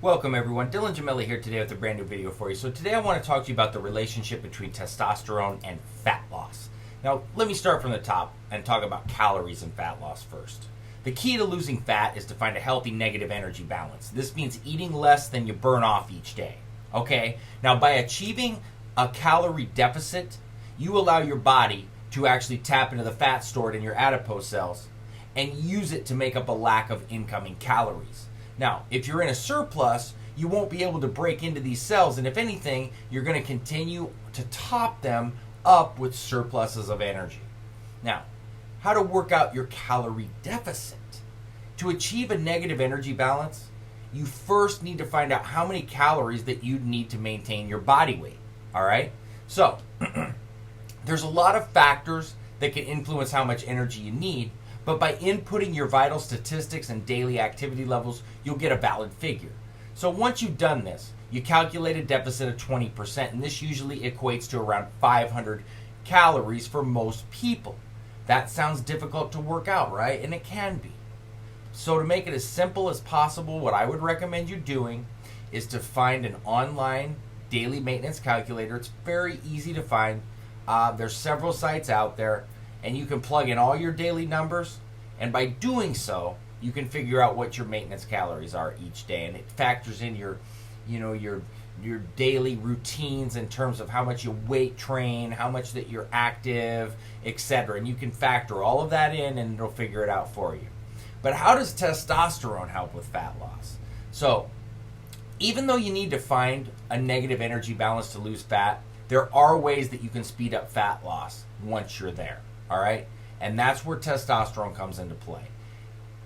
Welcome everyone, Dylan Gemelli here today with a brand new video for you. So today I want to talk to you about the relationship between testosterone and fat loss. Now let me start from the top and talk about calories and fat loss first. The key to losing fat is to find a healthy negative energy balance. This means eating less than you burn off each day. Okay? Now by achieving a calorie deficit, you allow your body to actually tap into the fat stored in your adipose cells and use it to make up a lack of incoming calories. Now, if you're in a surplus, you won't be able to break into these cells, and if anything, you're going to continue to top them up with surpluses of energy. Now, how to work out your calorie deficit? To achieve a negative energy balance, you first need to find out how many calories that you need to maintain your body weight. All right? So, there's a lot of factors that can influence how much energy you need, but by inputting your vital statistics and daily activity levels, you'll get a valid figure. So once you've done this, you calculate a deficit of 20%, and this usually equates to around 500 calories for most people. That sounds difficult to work out, right? And it can be. So to make it as simple as possible, what I would recommend you doing is to find an online daily maintenance calculator. It's very easy to find. There's several sites out there, and you can plug in all your daily numbers, and by doing so, you can figure out what your maintenance calories are each day, and it factors in your daily routines in terms of how much you weight train, how much that you're active, etc. And you can factor all of that in, and it'll figure it out for you. But how does testosterone help with fat loss? So, even though you need to find a negative energy balance to lose fat, there are ways that you can speed up fat loss once you're there. All right? And that's where testosterone comes into play.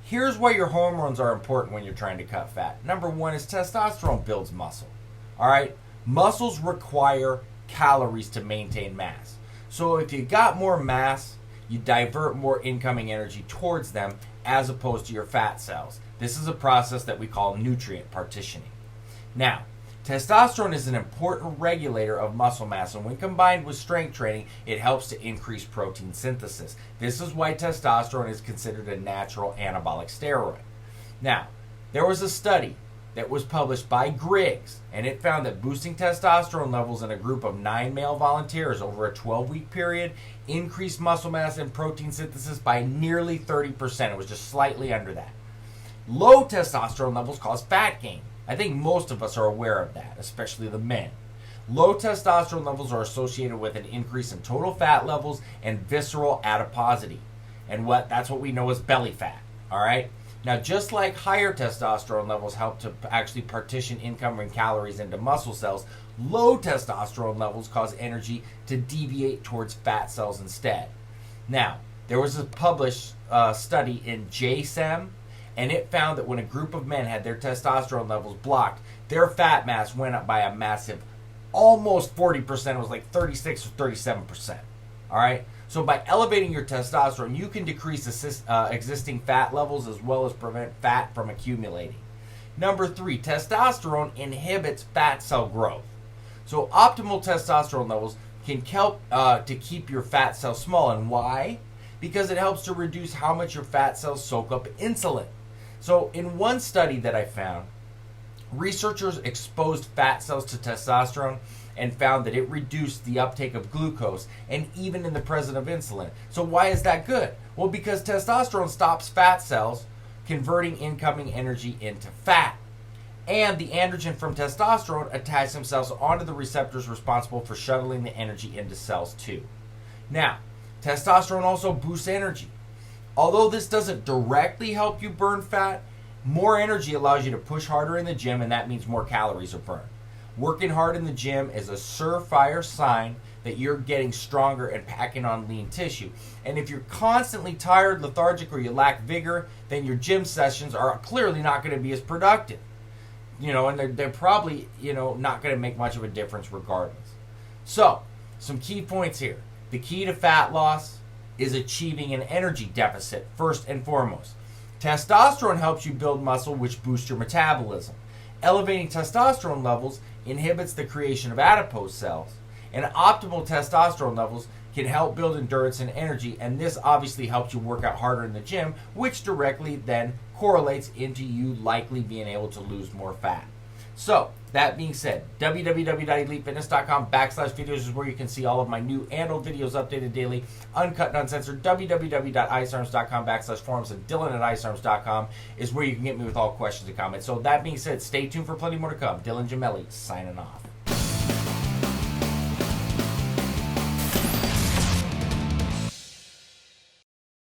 Here's why your hormones are important when you're trying to cut fat. Number one is testosterone builds muscle. All right? Muscles require calories to maintain mass. So if you got more mass, you divert more incoming energy towards them as opposed to your fat cells. This is a process that we call nutrient partitioning. Now, testosterone is an important regulator of muscle mass, and when combined with strength training, it helps to increase protein synthesis. This is why testosterone is considered a natural anabolic steroid. Now, there was a study that was published by Griggs, and it found that boosting testosterone levels in a group of 9 male volunteers over a 12-week period increased muscle mass and protein synthesis by nearly 30%. It was just slightly under that. Low testosterone levels cause fat gain. I think most of us are aware of that, especially the men. Low testosterone levels are associated with an increase in total fat levels and visceral adiposity. And that's what we know as belly fat. All right? Now, just like higher testosterone levels help to actually partition incoming calories into muscle cells, low testosterone levels cause energy to deviate towards fat cells instead. Now, there was a published study in JSEM, and it found that when a group of men had their testosterone levels blocked, their fat mass went up by a massive almost 40%. It was like 36 or 37%. All right? So by elevating your testosterone, you can decrease existing fat levels as well as prevent fat from accumulating. Number 3, testosterone inhibits fat cell growth. So optimal testosterone levels can help to keep your fat cells small. And why? Because it helps to reduce how much your fat cells soak up insulin. So in one study that I found, researchers exposed fat cells to testosterone and found that it reduced the uptake of glucose and even in the presence of insulin. So why is that good? Well, because testosterone stops fat cells converting incoming energy into fat. And the androgen from testosterone attaches themselves onto the receptors responsible for shuttling the energy into cells too. Now, testosterone also boosts energy. Although this doesn't directly help you burn fat, more energy allows you to push harder in the gym, and that means more calories are burned. Working hard in the gym is a surefire sign that you're getting stronger and packing on lean tissue. And if you're constantly tired, lethargic, or you lack vigor, then your gym sessions are clearly not going to be as productive. And they're probably, not going to make much of a difference regardless. So, some key points here. The key to fat loss is achieving an energy deficit first and foremost. Testosterone helps you build muscle, which boosts your metabolism. Elevating testosterone levels inhibits the creation of adipose cells, and optimal testosterone levels can help build endurance and energy, and this obviously helps you work out harder in the gym, which directly then correlates into you likely being able to lose more fat. So, that being said, www.elitefitness.com/videos is where you can see all of my new and old videos updated daily, uncut and uncensored. www.icearms.com/forums and Dylan@icearms.com is where you can get me with all questions and comments. So, that being said, stay tuned for plenty more to come. Dylan Gemelli, signing off.